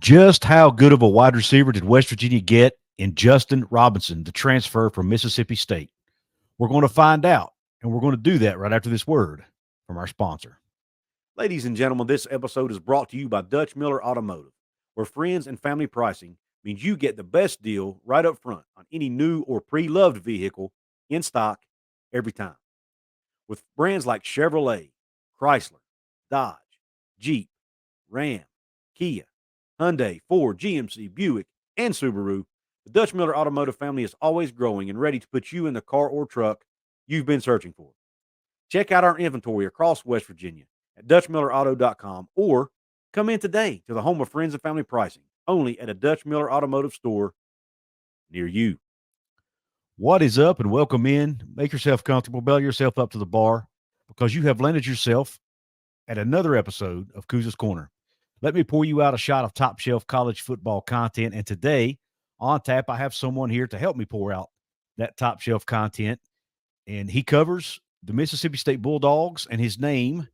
Just how good of a wide receiver did West Virginia get in Justin Robinson, the transfer from Mississippi State? We're going to find out, and we're going to do that right after this word from our sponsor. Ladies and gentlemen, this episode is brought to you by Dutch Miller Automotive, where friends and family pricing means you get the best deal right up front on any new or pre-loved vehicle in stock every time. With brands like Chevrolet, Chrysler, Dodge, Jeep, Ram, Kia, Hyundai, Ford, GMC, Buick, and Subaru, the Dutch Miller Automotive family is always growing and ready to put you in the car or truck you've been searching for. Check out our inventory across West Virginia at DutchMillerAuto.com or come in today to the home of friends and family pricing, only at a Dutch Miller Automotive store near you. What is up, and welcome in. Make yourself comfortable, belly yourself up to the bar, because you have landed yourself at another episode of Couz's Corner. Let me pour you out a shot of top shelf college football content. And today on tap, I have someone here to help me pour out that top shelf content. And he covers the Mississippi State Bulldogs, and his name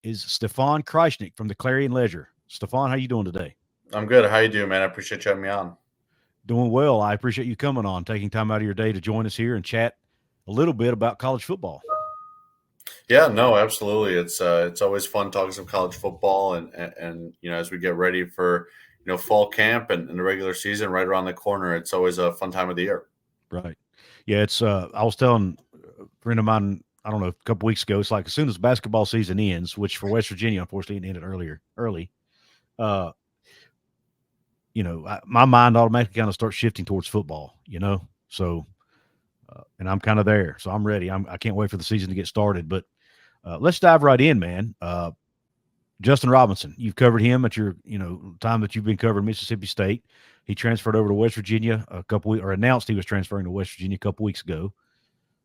is Stefan Krajisnik from the Clarion Ledger. Stefan, how you doing today? I'm good. How you doing, man? I appreciate you having me on. Doing well. I appreciate you coming on, taking time out of your day to join us here and chat a little bit about college football. Yeah, no, absolutely. It's always fun talking some college football, and as we get ready for fall camp and the regular season right around the corner, it's always a fun time of the year. Right. Yeah, it's I was telling a friend of mine, I don't know, a couple weeks ago, it's like as soon as basketball season ends, which for West Virginia, unfortunately, it ended early. My mind automatically kind of starts shifting towards football, So, and I'm kind of there, so I'm ready. I can't wait for the season to get started. But let's dive right in, man. Justin Robinson, you've covered him at your time that you've been covering Mississippi State. He transferred over to West Virginia announced he was transferring to West Virginia a couple weeks ago.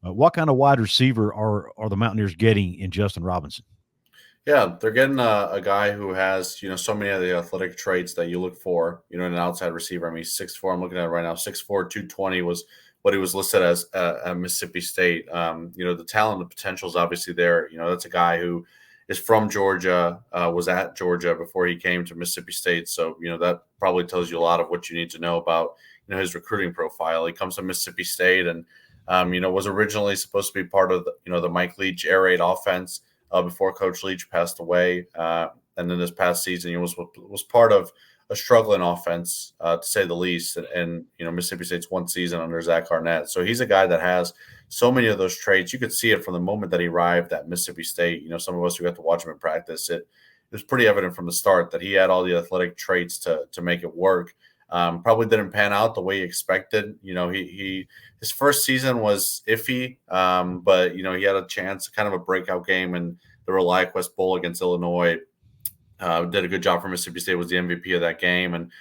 What kind of wide receiver are the Mountaineers getting in Justin Robinson? Yeah, they're getting a guy who has so many of the athletic traits that you look for in an outside receiver. I mean, 6'4", I'm looking at it right now, 6'4", 220 was what he was listed as at Mississippi State. The talent and potential is obviously there. That's a guy who is from Georgia, was at Georgia before he came to Mississippi State. So, that probably tells you a lot of what you need to know about, his recruiting profile. He comes to Mississippi State and, was originally supposed to be part of the Mike Leach air raid offense before Coach Leach passed away. And then this past season, he was part of a struggling offense, to say the least, and Mississippi State's one season under Zach Arnett. So he's a guy that has so many of those traits. You could see it from the moment that he arrived at Mississippi State. Some of us who got to watch him in practice, it was pretty evident from the start that he had all the athletic traits to make it work. Probably didn't pan out the way he expected. His first season was iffy, but he had a chance, kind of a breakout game in the ReliaQuest Bowl against Illinois. Did a good job for Mississippi State, was the MVP of that game. And,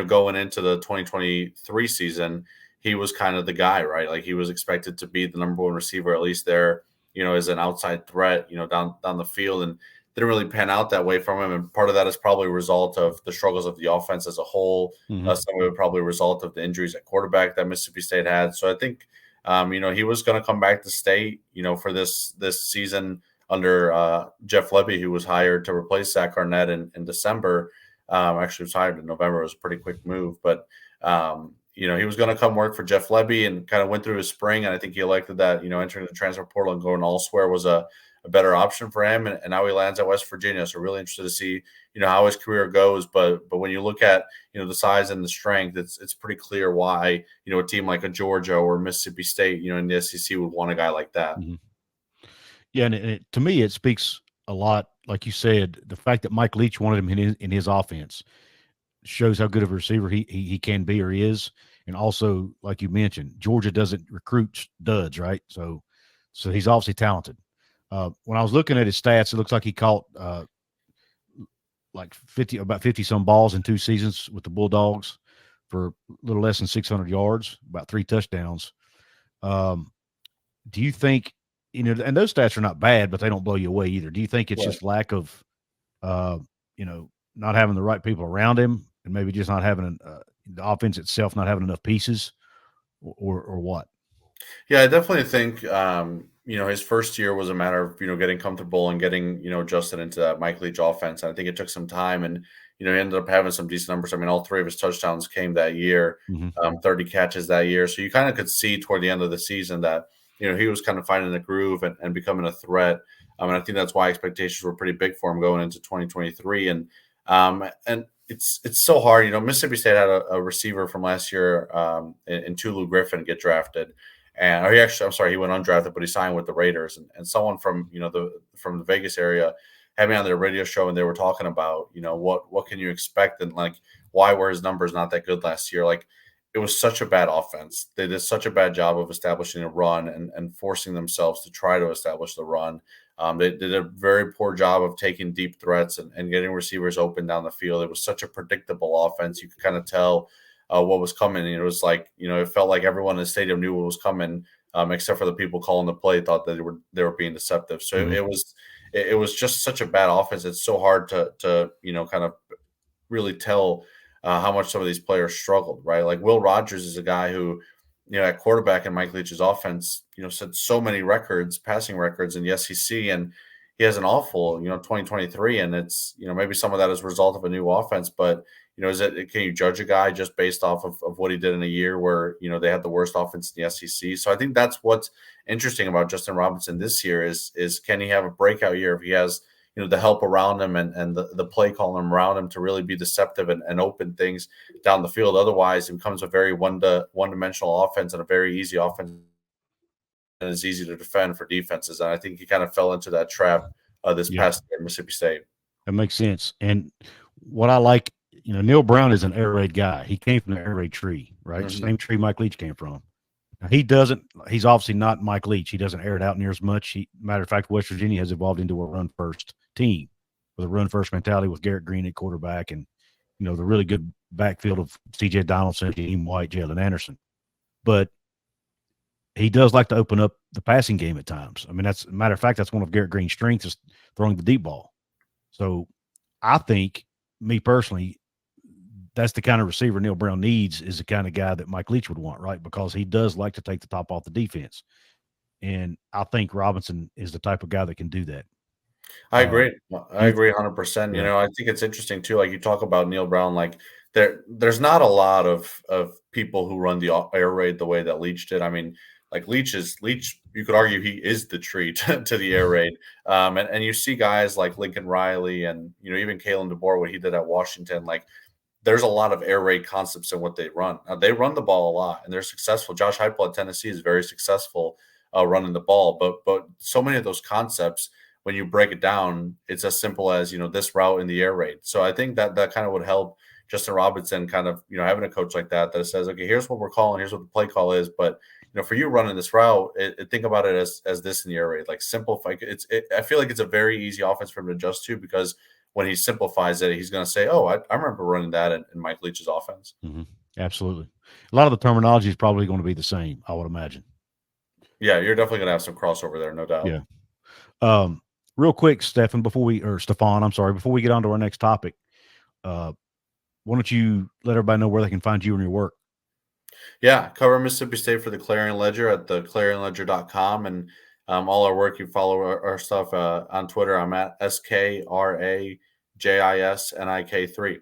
going into the 2023 season, he was kind of the guy, right? Like he was expected to be the number one receiver, at least there, as an outside threat, down the field, and didn't really pan out that way from him. And part of that is probably a result of the struggles of the offense as a whole. Mm-hmm. Some of it probably a result of the injuries at quarterback that Mississippi State had. So I think, he was going to come back to state, for this season under Jeff Lebby, who was hired to replace Zach Arnett in December. Actually was hired in November. It was a pretty quick move, but he was going to come work for Jeff Lebby and kind of went through his spring. And I think he elected that, entering the transfer portal and going all-swear was a better option for him. And now he lands at West Virginia. So really interested to see, how his career goes. But when you look at, the size and the strength, it's pretty clear why, a team like a Georgia or Mississippi State, in the SEC would want a guy like that. Mm-hmm. Yeah, and to me, it speaks a lot, like you said, the fact that Mike Leach wanted him in his offense shows how good of a receiver he can be or is. And also, like you mentioned, Georgia doesn't recruit duds, right? So he's obviously talented. When I was looking at his stats, it looks like he caught about 50 some balls in 2 seasons with the Bulldogs for a little less than 600 yards, about 3 touchdowns. Do you think, and those stats are not bad, but they don't blow you away either. Do you think it's just lack of, not having the right people around him, and maybe just not having the offense itself, not having enough pieces, or what? Yeah, I definitely think, his first year was a matter of, getting comfortable and getting, adjusted into that Mike Leach offense. And I think it took some time. And, he ended up having some decent numbers. I mean, all 3 of his touchdowns came that year, 30 catches that year. So you kind of could see toward the end of the season that, he was kind of finding the groove and becoming a threat. And I think that's why expectations were pretty big for him going into 2023. And it's so hard. Mississippi State had a receiver from last year in Tulu Griffin get drafted. And he went undrafted, but he signed with the Raiders. And someone from from the Vegas area had me on their radio show, and they were talking about what can you expect, and like why were his numbers not that good last year? Like, it was such a bad offense. They did such a bad job of establishing a run and forcing themselves to try to establish the run. They did a very poor job of taking deep threats and getting receivers open down the field. It was such a predictable offense. You could kind of tell what was coming. And it was like, it felt like everyone in the stadium knew what was coming, except for the people calling the play thought that they were being deceptive. So it was just such a bad offense. It's so hard to kind of really tell how much some of these players struggled, right? Like Will Rogers is a guy who, at quarterback in Mike Leach's offense, set so many records, passing records in the SEC, and he has an awful, 2023, and it's, maybe some of that is a result of a new offense, but, can you judge a guy just based off of what he did in a year where, they had the worst offense in the SEC? So I think that's what's interesting about Justin Robinson this year is can he have a breakout year if he has, the help around him and the play calling around him to really be deceptive and open things down the field. Otherwise, it becomes a very one-dimensional offense and a very easy offense, and it's easy to defend for defenses. And I think he kind of fell into that trap this past year at Mississippi State. That makes sense. And what I like, Neil Brown is an air raid guy. He came from the air raid tree, right? Same tree Mike Leach came from. Now, he's obviously not Mike Leach. He doesn't air it out near as much. Matter of fact, West Virginia has evolved into a run-first team with a run-first mentality with Garrett Green at quarterback and, the really good backfield of C.J. Donaldson, Jaheim White, Jalen Anderson. But he does like to open up the passing game at times. I mean, matter of fact, that's one of Garrett Green's strengths is throwing the deep ball. So I think, me personally, that's the kind of receiver Neil Brown needs is the kind of guy that Mike Leach would want, right? Because he does like to take the top off the defense. And I think Robinson is the type of guy that can do that. I agree. I agree 100%. Yeah. I think it's interesting too. Like you talk about Neil Brown, like there's not a lot of people who run the air raid the way that Leach did. I mean, like Leach, you could argue he is the tree to the air raid. And you see guys like Lincoln Riley and, even Kalen DeBoer, what he did at Washington, like there's a lot of air raid concepts in what they run. They run the ball a lot and they're successful. Josh Heupel at Tennessee is very successful running the ball, but so many of those concepts, when you break it down, it's as simple as, this route in the air raid. So I think that kind of would help Justin Robinson kind of, having a coach like that says, okay, here's what we're calling, here's what the play call is. But, for you running this route, think about it as this in the air raid, like simplify. I feel like it's a very easy offense for him to adjust to because when he simplifies it, he's going to say, oh, I remember running that in Mike Leach's offense. Mm-hmm. Absolutely. A lot of the terminology is probably going to be the same, I would imagine. Yeah, you're definitely going to have some crossover there, no doubt. Yeah. Real quick, Stefan, before we get on to our next topic, why don't you let everybody know where they can find you and your work? Yeah, cover Mississippi State for the Clarion Ledger at the clarionledger.com. And all our work, you follow our stuff on Twitter. I'm at SKRAJISNIK3.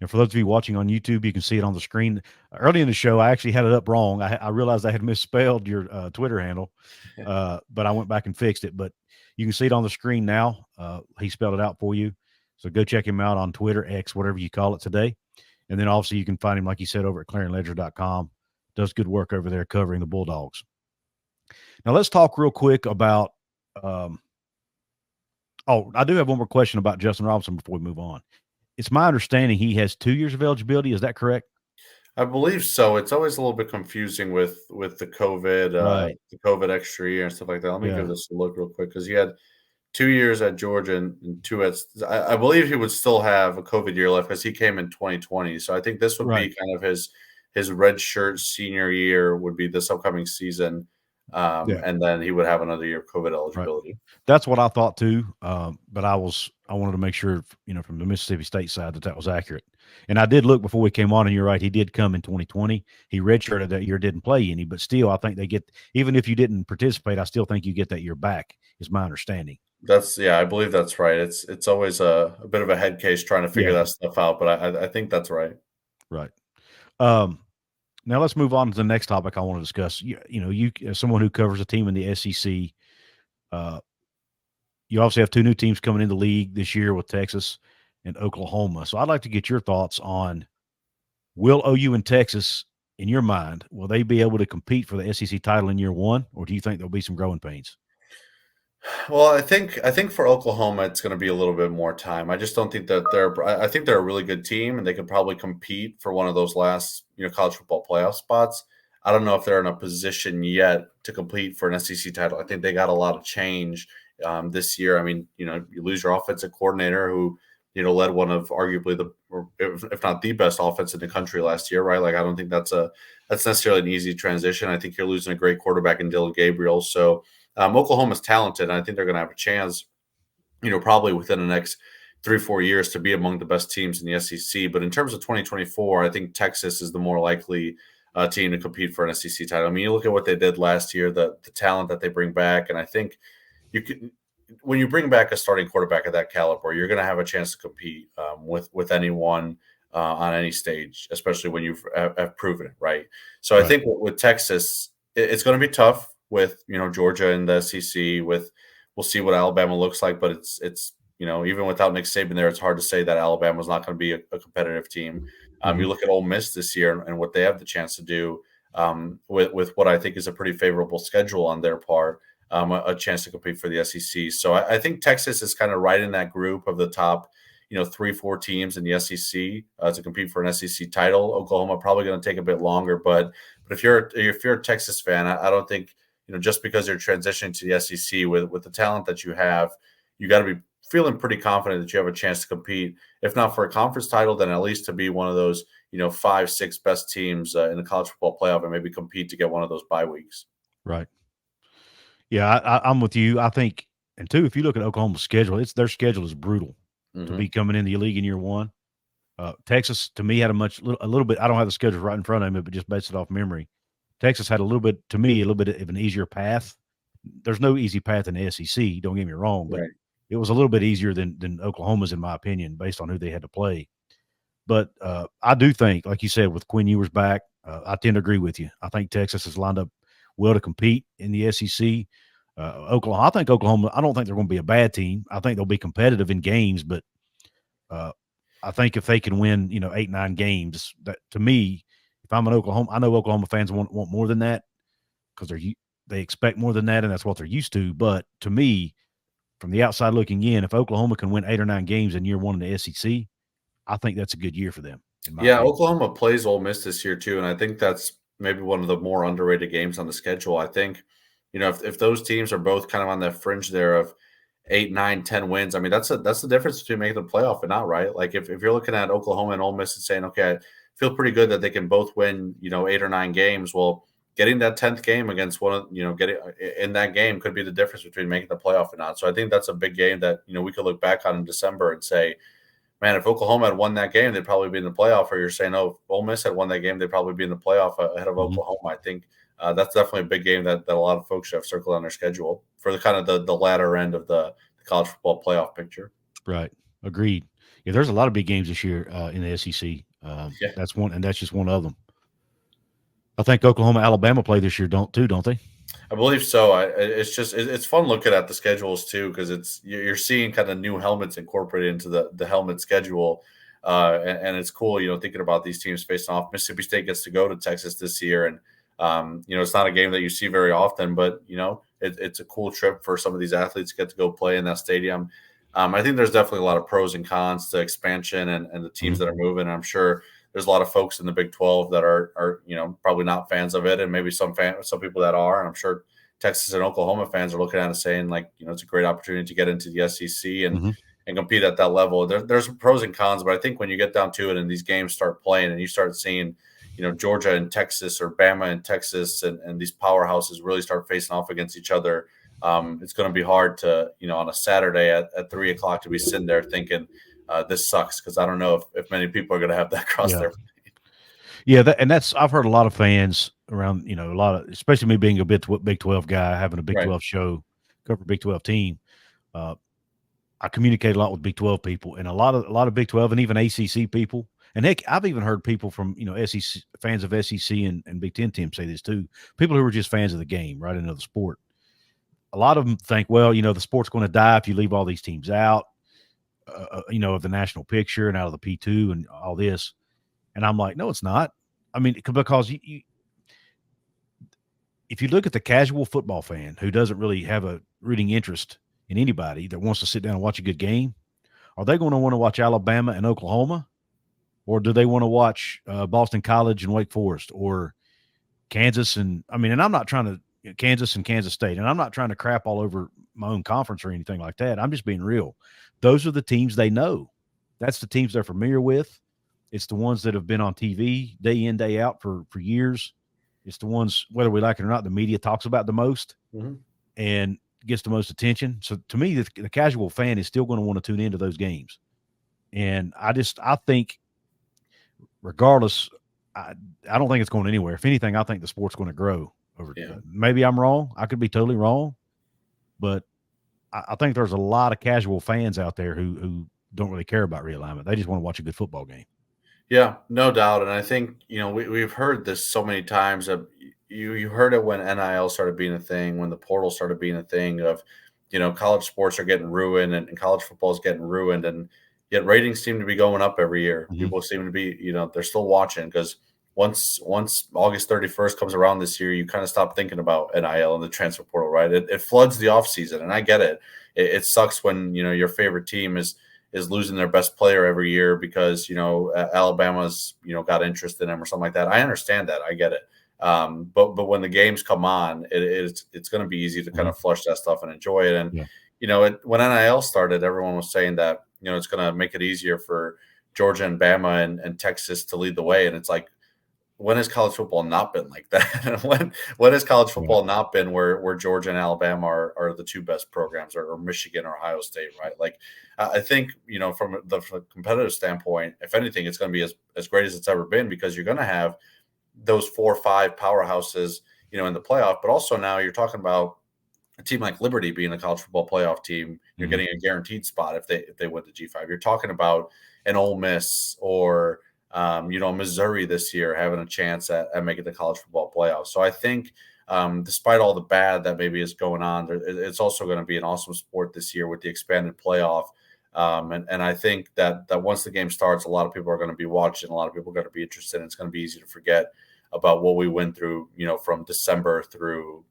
And for those of you watching on YouTube, you can see it on the screen. Early in the show, I actually had it up wrong. I realized I had misspelled your Twitter handle, but I went back and fixed it. But you can see it on the screen now. He spelled it out for you. So go check him out on Twitter, X, whatever you call it today. And then also you can find him, like you said, over at clarionledger.com. Does good work over there covering the Bulldogs. Now let's talk real quick about I do have one more question about Justin Robinson before we move on. It's my understanding he has 2 years of eligibility. Is that correct? I believe so. It's always a little bit confusing with the COVID, right. The COVID extra year and stuff like that. Let me give this a look real quick because he had 2 years at Georgia and 2 at. I believe he would still have a COVID year left because he came in 2020. So I think this would be kind of his red shirt senior year would be this upcoming season. And then he would have another year of COVID eligibility. Right. That's what I thought too. But I wanted to make sure, from the Mississippi State side that was accurate. And I did look before we came on, and you're right. He did come in 2020. He redshirted that year, didn't play any, but still, I think they get, even if you didn't participate, I still think you get that year back, is my understanding. I believe that's right. It's always a bit of a head case trying to figure Yeah, that stuff out, but I think that's right. right. Um, Now let's move on to the next topic I want to discuss. You as someone who covers a team in the SEC, uh, you obviously have two new teams coming in the league this year with Texas and Oklahoma. So I'd like to get your thoughts on, will OU and Texas, in your mind, will they be able to compete for the SEC title in year one, or do you think there'll be some growing pains? Well, I think for Oklahoma, it's going to be a little bit more time. I just don't think that they're. I think they're a really good team, and they could probably compete for one of those last, college football playoff spots. I don't know if they're in a position yet to compete for an SEC title. I think they got a lot of change this year. I mean, you lose your offensive coordinator, who led one of arguably or if not the best offense in the country last year, right? Like, I don't think that's necessarily an easy transition. I think you're losing a great quarterback in Dylan Gabriel, so. Oklahoma's talented, and I think they're going to have a chance, probably within the next 3-4 years to be among the best teams in the SEC. But in terms of 2024, I think Texas is the more likely team to compete for an SEC title. I mean, you look at what they did last year, the talent that they bring back, and I think when you bring back a starting quarterback of that caliber, you're going to have a chance to compete with anyone on any stage, especially when you have proven it, right? So I Right. think with Texas, it's going to be tough with Georgia and the SEC. We'll see what Alabama looks like, but it's even without Nick Saban there, it's hard to say that Alabama's not going to be a competitive team. You look at Ole Miss this year and what they have the chance to do with what I think is a pretty favorable schedule on their part, a chance to compete for the SEC. So I think Texas is kind of right in that group of the top 3-4 teams in the SEC to compete for an SEC title. Oklahoma probably going to take a bit longer, but if you're a Texas fan, I don't think just because you're transitioning to the SEC with the talent that you have, you got to be feeling pretty confident that you have a chance to compete, if not for a conference title, then at least to be one of those 5-6 best teams in the college football playoff and maybe compete to get one of those bye weeks. Right. Yeah, I'm with you. I think, and two, if you look at Oklahoma's schedule, their schedule is brutal to be coming in the league in year one. Texas, to me, had a little bit. I don't have the schedule right in front of me, but just based it off memory, Texas had a little bit of an easier path. There's no easy path in the SEC. Don't get me wrong, but Right. it was a little bit easier than Oklahoma's, in my opinion, based on who they had to play. But I do think, like you said, with Quinn Ewers back, I tend to agree with you. I think Texas has lined up well to compete in the SEC. Oklahoma, I think Oklahoma. I don't think they're going to be a bad team. I think they'll be competitive in games, but I think if they can win, 8-9 games, that, to me, if I'm an Oklahoma, I know Oklahoma fans want more than that because they expect more than that, and that's what they're used to. But to me, from the outside looking in, if Oklahoma can win 8 or 9 games in year one in the SEC, I think that's a good year for them. In my opinion. Oklahoma plays Ole Miss this year too, and I think that's maybe one of the more underrated games on the schedule. I think, if those teams are both kind of on that fringe there of 8, 9, 10 wins, I mean, that's the difference between making the playoff and not, right? Like if you're looking at Oklahoma and Ole Miss and saying, okay, I feel pretty good that they can both win, 8 or 9 games. Well, getting that 10th game against one of, getting in that game could be the difference between making the playoff and not. So I think that's a big game that, we could look back on in December and say, man, if Oklahoma had won that game, they'd probably be in the playoff. Or you're saying, oh, if Ole Miss had won that game, they'd probably be in the playoff ahead of Oklahoma. I think that's definitely a big game that a lot of folks should have circled on their schedule for the kind of the latter end of the college football playoff picture. Right. Agreed. Yeah, there's a lot of big games this year in the SEC. That's one, and that's just one of them. I think Oklahoma, Alabama play this year, don't they? I believe so. It's fun looking at the schedules too, because you're seeing kind of new helmets incorporated into the helmet schedule, and it's cool. Thinking about these teams facing off. Mississippi State gets to go to Texas this year, and it's not a game that you see very often, but it's a cool trip for some of these athletes to get to go play in that stadium. I think there's definitely a lot of pros and cons to expansion and the teams that are moving. And I'm sure there's a lot of folks in the Big 12 that are probably not fans of it, and maybe some people that are. And I'm sure Texas and Oklahoma fans are looking at it saying, like, it's a great opportunity to get into the SEC and compete at that level. There's pros and cons, but I think when you get down to it and these games start playing and you start seeing, Georgia and Texas or Bama and Texas and these powerhouses really start facing off against each other, it's going to be hard to, on a Saturday at 3:00 to be sitting there thinking this sucks, because I don't know if many people are going to have that cross their mind. Yeah, I've heard a lot of fans around, a lot of, especially me being a Big 12 guy, having a Big 12 show, cover Big 12 team. I communicate a lot with Big 12 people, and a lot of Big 12 and even ACC people. And heck, I've even heard people from SEC fans of SEC and Big 10 teams say this too. People who are just fans of the game, right, and of the sport. A lot of them think, well, the sport's going to die if you leave all these teams out, of the national picture and out of the P2 and all this. And I'm like, no, it's not. I mean, because if you look at the casual football fan who doesn't really have a rooting interest in anybody that wants to sit down and watch a good game, are they going to want to watch Alabama and Oklahoma? Or do they want to watch Boston College and Wake Forest or Kansas? And I'm not trying to Kansas and Kansas State, and I'm not trying to crap all over my own conference or anything like that. I'm just being real. Those are the teams they know. That's the teams they're familiar with. It's the ones that have been on TV day in, day out for years. It's the ones, whether we like it or not, the media talks about the most and gets the most attention. So to me, the casual fan is still going to want to tune into those games. And I think regardless, I don't think it's going anywhere. If anything, I think the sport's going to grow over time. Maybe I'm wrong. I could be totally wrong. But I think there's a lot of casual fans out there who don't really care about realignment. They just want to watch a good football game. Yeah, no doubt. And I think, we've heard this so many times. You heard it when NIL started being a thing, when the portal started being a thing of, college sports are getting ruined and college football is getting ruined. And yet ratings seem to be going up every year. Mm-hmm. People seem to be, they're still watching because once August 31st comes around this year, you kind of stop thinking about NIL and the transfer portal, right? It floods the offseason, and I get it. It sucks when, your favorite team is losing their best player every year because, Alabama's, got interest in him or something like that. I understand that. I get it. But when the games come on, it's going to be easy to kind of flush that stuff and enjoy it. And, when NIL started, everyone was saying that, it's going to make it easier for Georgia and Bama and Texas to lead the way. And it's like, when has college football not been like that? when has college football not been where Georgia and Alabama are the two best programs, or Michigan or Ohio State, right? Like, I think, from the competitive standpoint, if anything, it's going to be as great as it's ever been, because you're going to have those 4 or 5 powerhouses, in the playoff. But also now you're talking about a team like Liberty being a college football playoff team. You're getting a guaranteed spot if they win the G5. You're talking about an Ole Miss or Missouri this year having a chance at making the college football playoff. So I think despite all the bad that maybe is going on, it's also going to be an awesome sport this year with the expanded playoff. And I think that once the game starts, a lot of people are going to be watching. A lot of people are going to be interested. And it's going to be easy to forget about what we went through, from December through,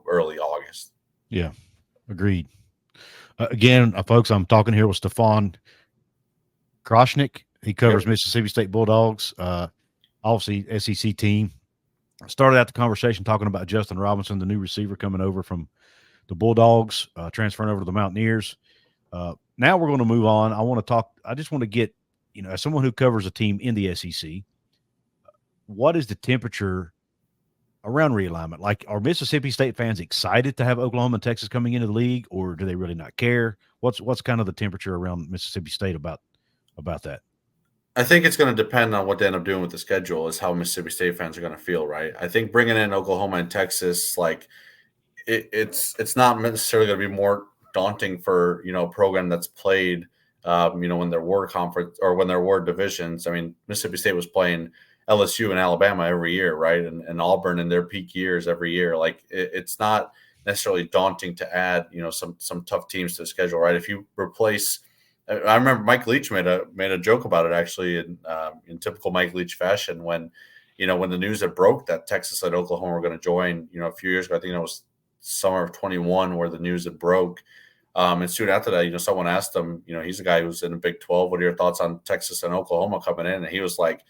early August. Yeah, agreed. Again, folks, I'm talking here with Stefan Krajisnik. He covers Mississippi State Bulldogs, obviously SEC team. Started out the conversation talking about Justin Robinson, the new receiver coming over from the Bulldogs, transferring over to the Mountaineers. Now we're going to move on. I just want to get, as someone who covers a team in the SEC, what is the temperature around realignment? Like, are Mississippi State fans excited to have Oklahoma and Texas coming into the league, or do they really not care? What's kind of the temperature around Mississippi State about that? I think it's going to depend on what they end up doing with the schedule, is how Mississippi State fans are going to feel, right? I think bringing in Oklahoma and Texas, like, it's not necessarily going to be more daunting for, a program that's played, when there were conference or when there were divisions. I mean, Mississippi State was playing LSU and Alabama every year, right? And Auburn in their peak years every year. Like, it's not necessarily daunting to add, some tough teams to the schedule, right? If you replace, I remember Mike Leach made a joke about it, actually, in typical Mike Leach fashion, when the news had broke that Texas and Oklahoma were going to join, a few years ago. I think it was summer of 21 where the news had broke. And soon after that, someone asked him, he's a guy who's in the Big 12. What are your thoughts on Texas and Oklahoma coming in? And he was like,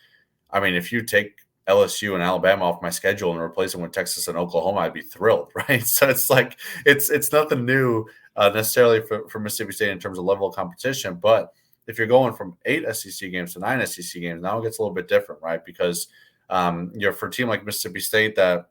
I mean, if you take LSU and Alabama off my schedule and replace them with Texas and Oklahoma, I'd be thrilled, right? So it's like it's nothing new necessarily for Mississippi State in terms of level of competition. But if you're going from 8 SEC games to 9 SEC games, now it gets a little bit different, right? Because for a team like Mississippi State that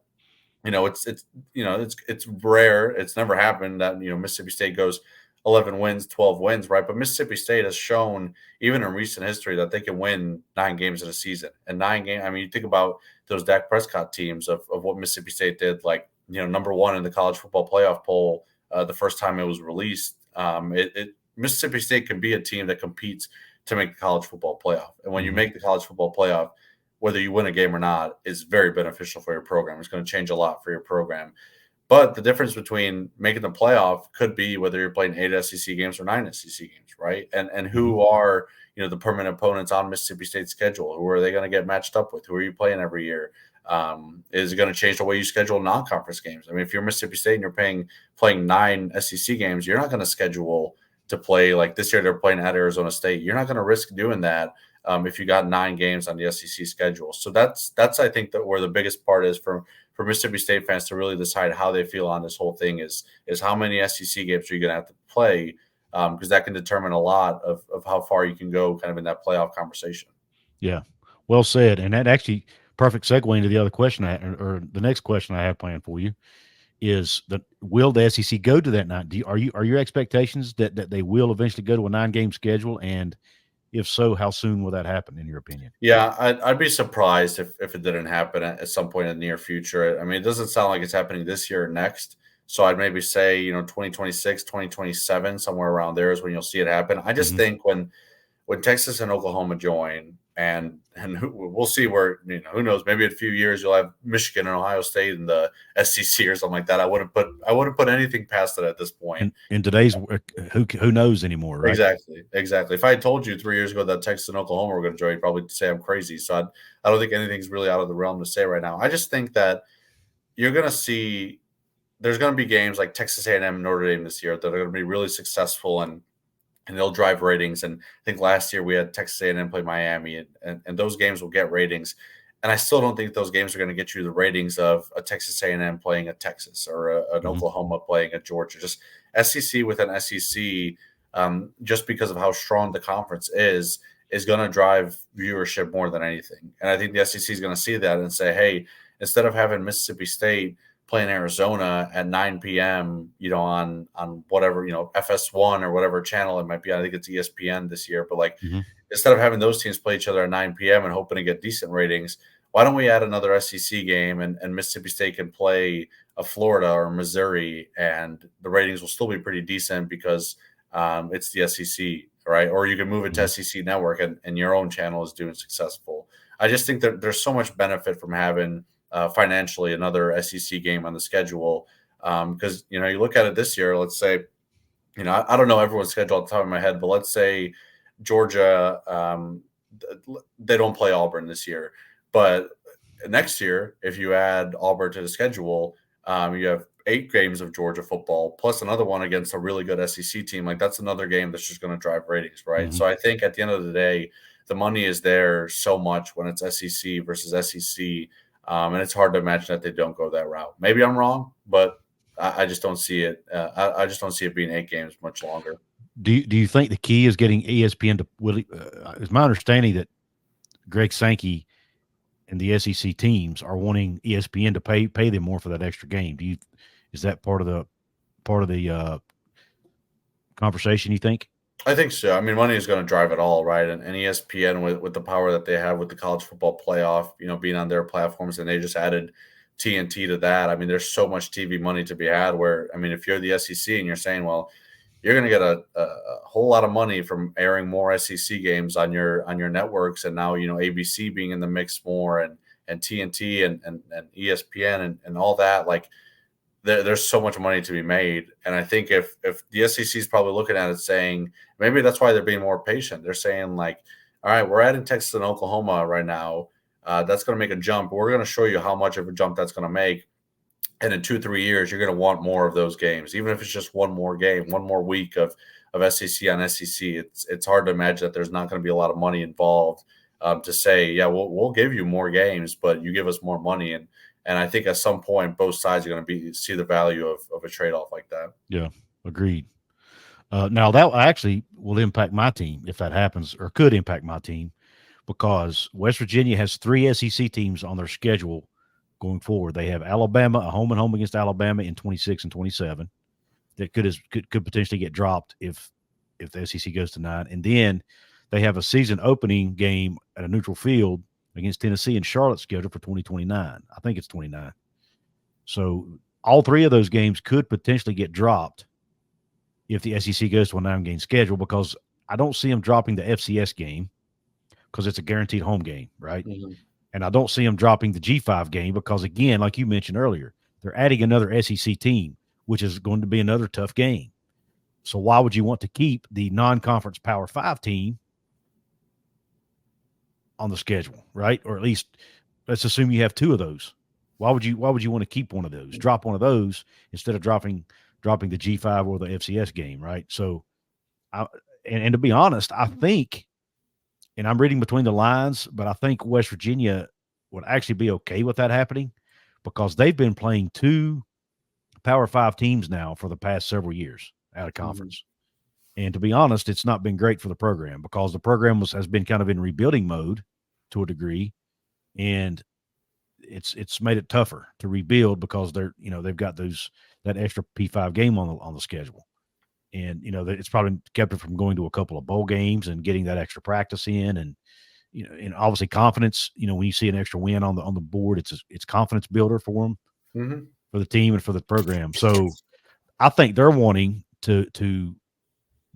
it's rare, it's never happened that Mississippi State goes 11 wins, 12 wins, right? But Mississippi State has shown, even in recent history, that they can win 9 games in a season. And 9 games, I mean, you think about those Dak Prescott teams of what Mississippi State did, like, number 1 in the college football playoff poll the first time it was released, Mississippi State can be a team that competes to make the college football playoff. And when you Mhm. make the college football playoff, whether you win a game or not is very beneficial for your program. It's going to change a lot for your program. But the difference between making the playoff could be whether you're playing 8 SEC games or 9 SEC games, right? And who are, the permanent opponents on Mississippi State's schedule? Who are they going to get matched up with? Who are you playing every year? Is it going to change the way you schedule non-conference games? I mean, if you're Mississippi State and you're playing 9 SEC games, you're not going to schedule to play like this year. They're playing at Arizona State. You're not going to risk doing that if you got 9 games on the SEC schedule. So that's I think that where the biggest part is for Mississippi State fans to really decide how they feel on this whole thing is how many SEC games are you going to have to play, because that can determine a lot of how far you can go kind of in that playoff conversation. Yeah, well said. And that actually perfect segue into the other question or the next question I have planned for you is that will the SEC go to that 9? Are your expectations that they will eventually go to a 9-game schedule? And if so, how soon will that happen in your opinion? Yeah, I'd be surprised if it didn't happen at some point in the near future. I mean, it doesn't sound like it's happening this year or next. So I'd maybe say, 2026, 2027, somewhere around there is when you'll see it happen. I just think when Texas and Oklahoma join, and we'll see where, who knows, maybe in a few years you'll have Michigan and Ohio State in the SEC or something like that. I wouldn't put anything past it at this point. In today's who knows anymore, right? Exactly. If I had told you 3 years ago that Texas and Oklahoma were going to join, you'd probably say I'm crazy. So I don't think anything's really out of the realm to say right now. I just think that you're going to see there's going to be games like Texas A&M and Notre Dame this year that are going to be really successful and they'll drive ratings. And I think last year we had Texas A&M play Miami, and those games will get ratings. And I still don't think those games are going to get you the ratings of a Texas A&M playing at Texas or an Oklahoma playing at Georgia. Just SEC with an SEC, just because of how strong the conference is going to drive viewership more than anything. And I think the SEC is going to see that and say, hey, instead of having Mississippi State playing Arizona at 9 p.m., on whatever, FS1 or whatever channel it might be. I think it's ESPN this year. But instead of having those teams play each other at 9 p.m. and hoping to get decent ratings, why don't we add another SEC game and Mississippi State can play a Florida or Missouri and the ratings will still be pretty decent because it's the SEC, right? Or you can move it to SEC Network and your own channel is doing successful. I just think that there's so much benefit from having financially another SEC game on the schedule, because you look at it this year. Let's say, I don't know everyone's schedule off the top of my head, but let's say Georgia, they don't play Auburn this year, but next year if you add Auburn to the schedule, you have 8 games of Georgia football plus another one against a really good SEC team. Like that's another game that's just going to drive ratings, right? So I think at the end of the day, the money is there so much when it's SEC versus SEC. And it's hard to imagine that they don't go that route. Maybe I'm wrong, but I just don't see it. I just don't see it being 8 games much longer. Do you think the key is getting ESPN to it's my understanding that Greg Sankey and the SEC teams are wanting ESPN to pay them more for that extra game. Is that part of the conversation, you think? I think so. I mean, money is going to drive it all, right? And ESPN with the power that they have with the college football playoff, being on their platforms, and they just added TNT to that. I mean, there's so much TV money to be had where, I mean, if you're the SEC and you're saying, well, you're going to get a whole lot of money from airing more SEC games on your networks. And now, ABC being in the mix more and TNT and ESPN and all that, like there's so much money to be made. And I think if the SEC is probably looking at it saying, maybe that's why they're being more patient. They're saying like, all right, we're adding Texas and Oklahoma right now. That's going to make a jump. We're going to show you how much of a jump that's going to make. And in 2-3 years, you're going to want more of those games, even if it's just one more game, one more week of SEC on SEC. It's hard to imagine that there's not going to be a lot of money involved to say, yeah, we'll give you more games, but you give us more money. And I think at some point, both sides are going to see the value of a trade-off like that. Yeah, agreed. Now, that actually will impact my team if that happens, or could impact my team, because West Virginia has 3 SEC teams on their schedule going forward. They have Alabama, a home and home against Alabama in 26 and 27. That could potentially get dropped if the SEC goes to 9. And then they have a season opening game at a neutral field against Tennessee and Charlotte scheduled for 2029. I think it's 29. So all 3 of those games could potentially get dropped if the SEC goes to a 9-game schedule, because I don't see them dropping the FCS game because it's a guaranteed home game, right? Mm-hmm. And I don't see them dropping the G5 game because, again, like you mentioned earlier, they're adding another SEC team, which is going to be another tough game. So why would you want to keep the non-conference Power 5 team on the schedule, right? Or at least let's assume you have 2 of those. Why would you want to keep one of those? Drop one of those instead of dropping the G5 or the FCS game, right? So, and to be honest, I think, and I'm reading between the lines, but I think West Virginia would actually be okay with that happening because they've been playing 2 Power 5 teams now for the past several years out of conference. Mm-hmm. And to be honest, it's not been great for the program because the program has been kind of in rebuilding mode to a degree, and it's made it tougher to rebuild because they've got that extra P5 game on the schedule. And, it's probably kept it from going to a couple of bowl games and getting that extra practice in. And, and obviously confidence, when you see an extra win on the board, it's confidence builder for them, mm-hmm. for the team and for the program. So I think they're wanting to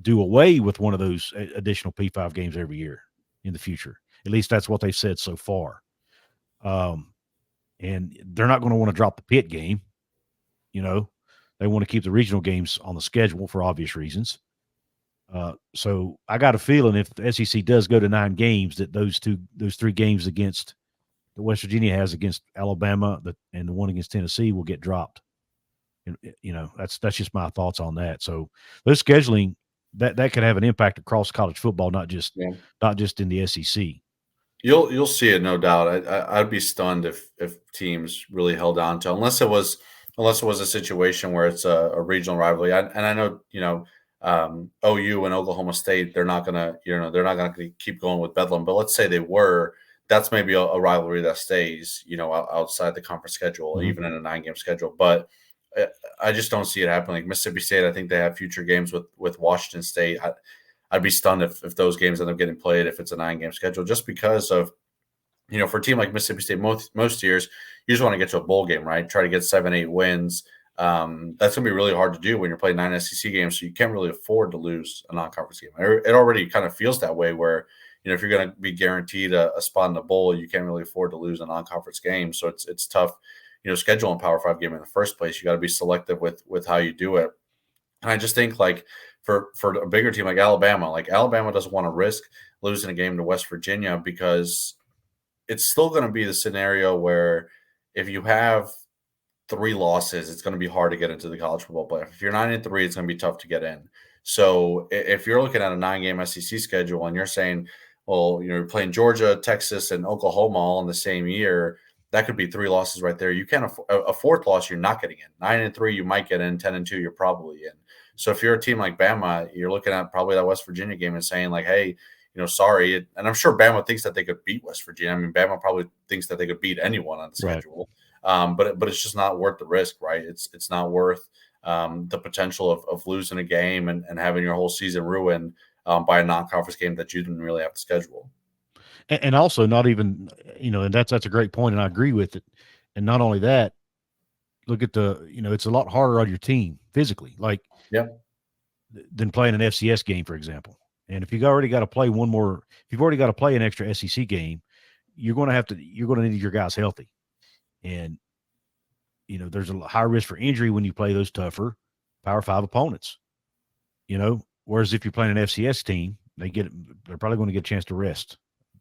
do away with one of those additional P5 games every year in the future. At least that's what they've said so far. And they're not going to want to drop the Pitt game. They want to keep the regional games on the schedule for obvious reasons. So I got a feeling if the SEC does go to 9 games, that those 3 games against the West Virginia has against Alabama and the one against Tennessee will get dropped. And, that's just my thoughts on that. So those scheduling that could have an impact across college football, not just in the SEC. You'll see it, no doubt. I'd be stunned if teams really held on to, unless it was a situation where it's a regional rivalry. I know, OU and Oklahoma State, they're not gonna keep going with Bedlam. But let's say they were, that's maybe a rivalry that stays, outside the conference schedule, mm-hmm. even in a 9-game schedule. But I just don't see it happening. Like Mississippi State, I think they have future games with Washington State. I'd be stunned if those games end up getting played if it's a 9-game schedule, just because of, for a team like Mississippi State, most years, you just want to get to a bowl game, right? Try to get 7-8 wins. That's going to be really hard to do when you're playing 9 SEC games, so you can't really afford to lose a non-conference game. It already kind of feels that way where, if you're going to be guaranteed a spot in the bowl, you can't really afford to lose a non-conference game. So it's tough, scheduling a Power 5 game in the first place. You got to be selective with how you do it. And I just think for a bigger team like Alabama doesn't want to risk losing a game to West Virginia because it's still going to be the scenario where if you have 3 losses, it's going to be hard to get into the college football playoff. If you're 9-3, it's going to be tough to get in. So if you're looking at a 9-game SEC schedule and you're saying, well, you're playing Georgia, Texas, and Oklahoma all in the same year, that could be 3 losses right there. You can't afford a 4th loss. You're not getting in. 9-3, you might get in. 10-2, you're probably in. So if you're a team like Bama, you're looking at probably that West Virginia game and saying like, hey, sorry. And I'm sure Bama thinks that they could beat West Virginia. I mean, Bama probably thinks that they could beat anyone on the schedule. Right. But it's just not worth the risk, right? It's not worth the potential of losing a game and having your whole season ruined by a non-conference game that you didn't really have to schedule. And also not even, and that's a great point, and I agree with it. And not only that, look at it's a lot harder on your team physically, than playing an FCS game, for example. And if you've already got to play an extra SEC game, you're going to need your guys healthy. And, there's a high risk for injury when you play those tougher Power 5 opponents, whereas if you're playing an FCS team, they're probably going to get a chance to rest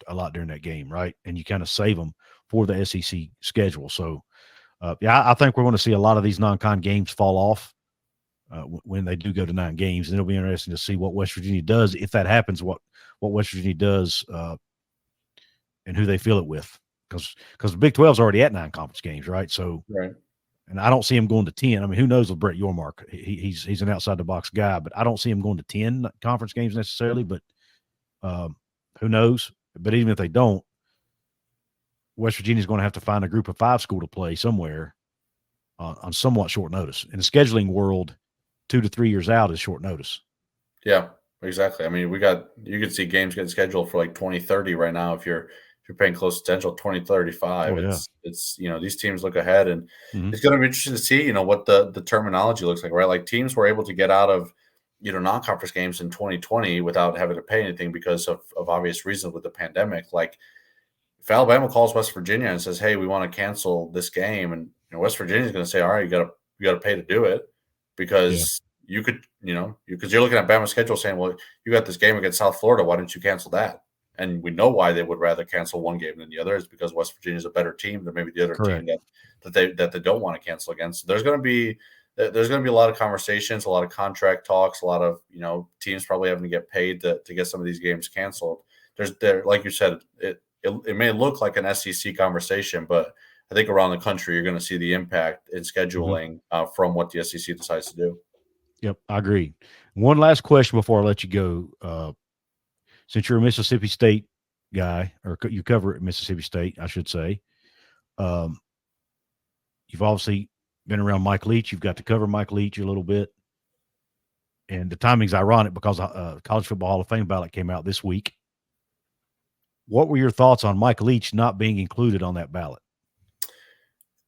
a lot during that game. Right. And you kind of save them for the SEC schedule. So, I think we're going to see a lot of these non-con games fall off when they do go to 9 games, and it'll be interesting to see what West Virginia does if that happens. What West Virginia does and who they fill it with, because the Big 12's already at 9 conference games, right? So, right. And I don't see him going to 10. I mean, who knows with Brett Yormark? He's an outside the box guy, but I don't see him going to 10 conference games necessarily. But who knows? But even if they don't, West Virginia's going to have to find a group of 5 school to play somewhere on somewhat short notice. In the scheduling world, 2 to 3 years out is short notice. Yeah, exactly. I mean, you could see games getting scheduled for like 2030 right now if you're paying close attention. 2035. Oh, yeah. It's these teams look ahead, and it's going to be interesting to see what the terminology looks like, right? Like teams were able to get out of non-conference games in 2020 without having to pay anything because of obvious reasons with the pandemic. Like, if Alabama calls West Virginia and says, "Hey, we want to cancel this game," and West Virginia is going to say, "All right, you got to pay to do it," because you could, because you're looking at Bama's schedule saying, "Well, you got this game against South Florida. Why don't you cancel that?" And we know why they would rather cancel one game than the other is because West Virginia is a better team than maybe the other team that they don't want to cancel against. So there's going to be a lot of conversations, a lot of contract talks, a lot of teams probably having to get paid to get some of these games canceled. Like you said, it may look like an SEC conversation, but I think around the country you're going to see the impact in scheduling from what the SEC decides to do. Yep, I agree. One last question before I let you go. Since you're a Mississippi State guy, or you cover Mississippi State, I should say, you've obviously been around Mike Leach. You've got to cover Mike Leach a little bit. And the timing's ironic because College Football Hall of Fame ballot came out this week. What were your thoughts on Mike Leach not being included on that ballot?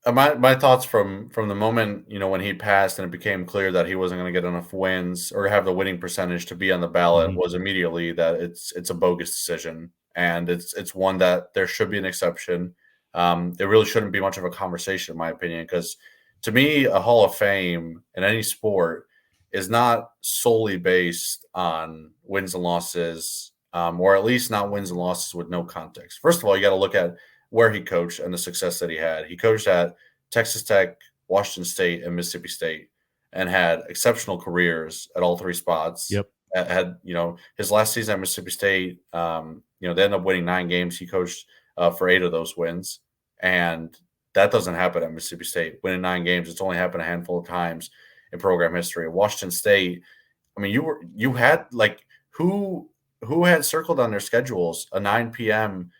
My thoughts from the moment, when he passed and it became clear that he wasn't going to get enough wins or have the winning percentage to be on the ballot was immediately that it's a bogus decision. And it's one that there should be an exception. It really shouldn't be much of a conversation, in my opinion, because to me, a Hall of Fame in any sport is not solely based on wins and losses, or at least not wins and losses with no context. First of all, you got to look at where he coached and the success that he had. He coached at Texas Tech, Washington State, and Mississippi State, and had exceptional careers at all three spots. Yep. Had his last season at Mississippi State, they ended up winning 9 games. He coached for 8 of those wins, and that doesn't happen at Mississippi State. Winning 9 games, it's only happened a handful of times in program history. At Washington State, I mean, you had like who had circled on their schedules a 9 p.m.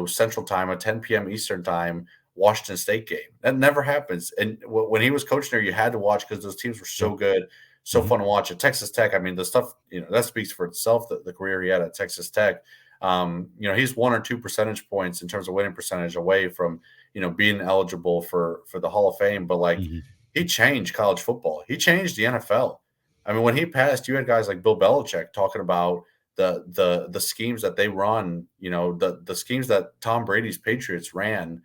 Central Time, a 10 p.m. Eastern Time Washington State game. That never happens. And when he was coaching there, you had to watch because those teams were so good, so fun to watch. At Texas Tech, I mean, the stuff, that speaks for itself, the career he had at Texas Tech. He's 1 or 2 percentage points in terms of winning percentage away from, being eligible for the Hall of Fame. But he changed college football. He changed the NFL. I mean, when he passed, you had guys like Bill Belichick talking about the schemes that they run, the schemes that Tom Brady's Patriots ran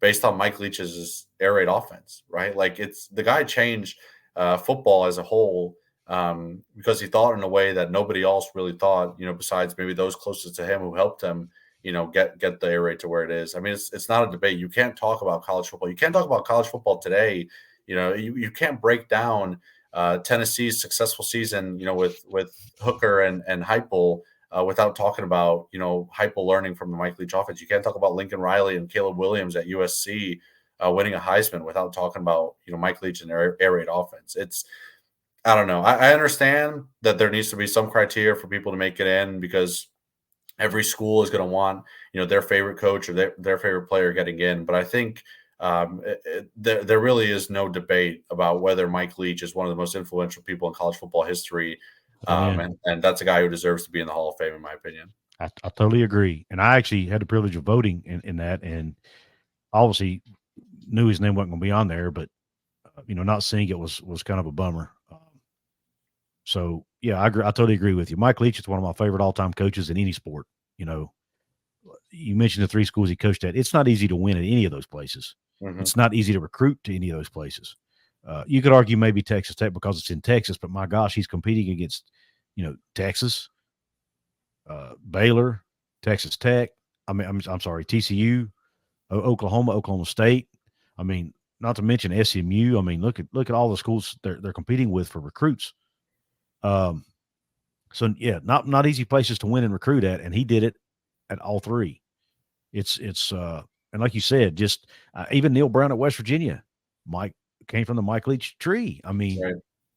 based on Mike Leach's air raid offense, right? Like the guy changed football as a whole because he thought in a way that nobody else really thought, besides maybe those closest to him who helped him, get the air raid to where it is. I mean, it's not a debate. You can't talk about college football. You can't talk about college football today. You can't break down Tennessee's successful season, with Hooker and Heupel without talking about, Heupel learning from the Mike Leach offense. You can't talk about Lincoln Riley and Caleb Williams at USC winning a Heisman without talking about, Mike Leach and air raid offense. I don't know. I understand that there needs to be some criteria for people to make it in because every school is going to want, their favorite coach or their favorite player getting in. But I think there really is no debate about whether Mike Leach is one of the most influential people in college football history. And that's a guy who deserves to be in the Hall of Fame, in my opinion. I totally agree. And I actually had the privilege of voting in that, and obviously knew his name wasn't going to be on there, but, not seeing it was kind of a bummer. So, yeah, I agree. I totally agree with you. Mike Leach is one of my favorite all-time coaches in any sport. You mentioned the 3 schools he coached at. It's not easy to win at any of those places. Mm-hmm. It's not easy to recruit to any of those places. You could argue maybe Texas Tech because it's in Texas, but my gosh, he's competing against, Texas, Baylor, Texas Tech. I'm sorry, TCU, Oklahoma State. I mean, not to mention SMU. I mean, look at all the schools they're competing with for recruits. So yeah, not easy places to win and recruit at, and he did it at all 3. It's and like you said, just even Neil Brown at West Virginia, Mike came from the Mike Leach tree. I mean, right.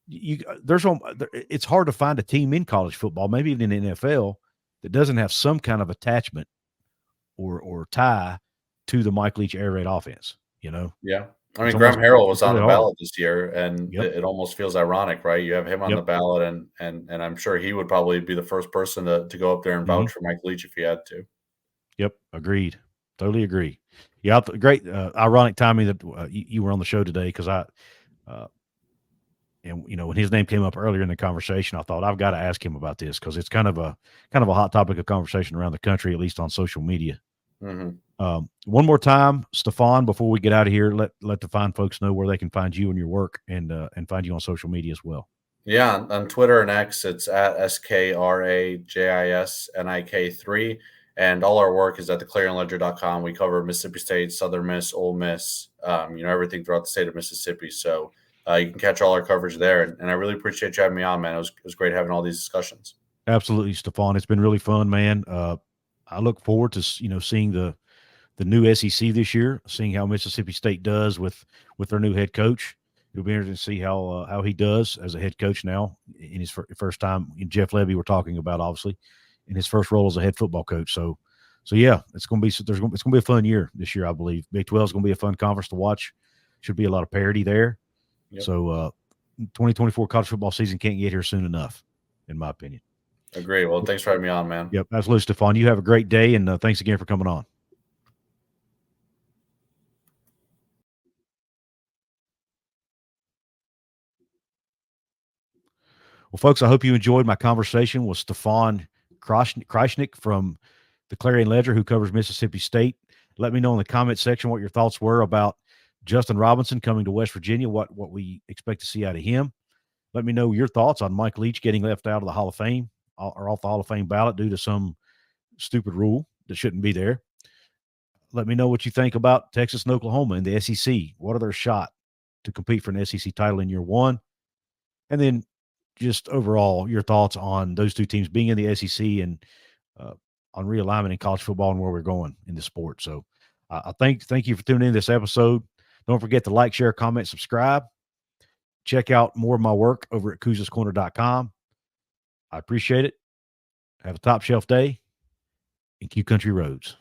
It's hard to find a team in college football, maybe even in the NFL, that doesn't have some kind of attachment or tie to the Mike Leach air raid offense. Yeah. I mean, Graham Harrell was on the ballot this year, and it almost feels ironic, right? You have him on the ballot, and I'm sure he would probably be the first person to go up there and vouch for Mike Leach if he had to. Yep, agreed. Totally agree. Yeah, great, ironic timing that you were on the show today because And when his name came up earlier in the conversation, I thought I've got to ask him about this because it's kind of a hot topic of conversation around the country, at least on social media. One more time, Stefan, before we get out of here, let the fine folks know where they can find you and your work and find you on social media as well. Yeah, on Twitter and X, it's at SKRAJISNIK3. And all our work is at theclarionledger.com. We cover Mississippi State, Southern Miss, Ole Miss, everything throughout the state of Mississippi. So you can catch all our coverage there. And I really appreciate you having me on, man. It was great having all these discussions. Absolutely, Stefan. It's been really fun, man. I look forward to seeing the new SEC this year, seeing how Mississippi State does with their new head coach. It'll be interesting to see how he does as a head coach now in his first time. Jeff Levy, we're talking about, obviously, in his first role as a head football coach. So yeah, it's going to be a fun year this year, I believe. Big 12 is going to be a fun conference to watch. Should be a lot of parity there. Yep. So 2024 college football season can't get here soon enough, in my opinion. Agree. Well, thanks for having me on, man. Yep, absolutely, Stefan. You have a great day, and thanks again for coming on. Well, folks, I hope you enjoyed my conversation with Stefan Krajisnik from the Clarion Ledger, who covers Mississippi State. Let me know in the comment section what your thoughts were about Justin Robinson coming to West Virginia, what we expect to see out of him. Let me know your thoughts on Mike Leach getting left out of the Hall of Fame or off the Hall of Fame ballot due to some stupid rule that shouldn't be there. Let me know what you think about Texas and Oklahoma in the SEC. What are their shot to compete for an SEC title in year one? And then just overall your thoughts on those two teams being in the SEC and on realignment in college football and where we're going in the sport. So I thank you for tuning in this episode. Don't forget to like, share, comment, subscribe. Check out more of my work over at couzescorner.com. I appreciate it. Have a top shelf day and Q Country Roads.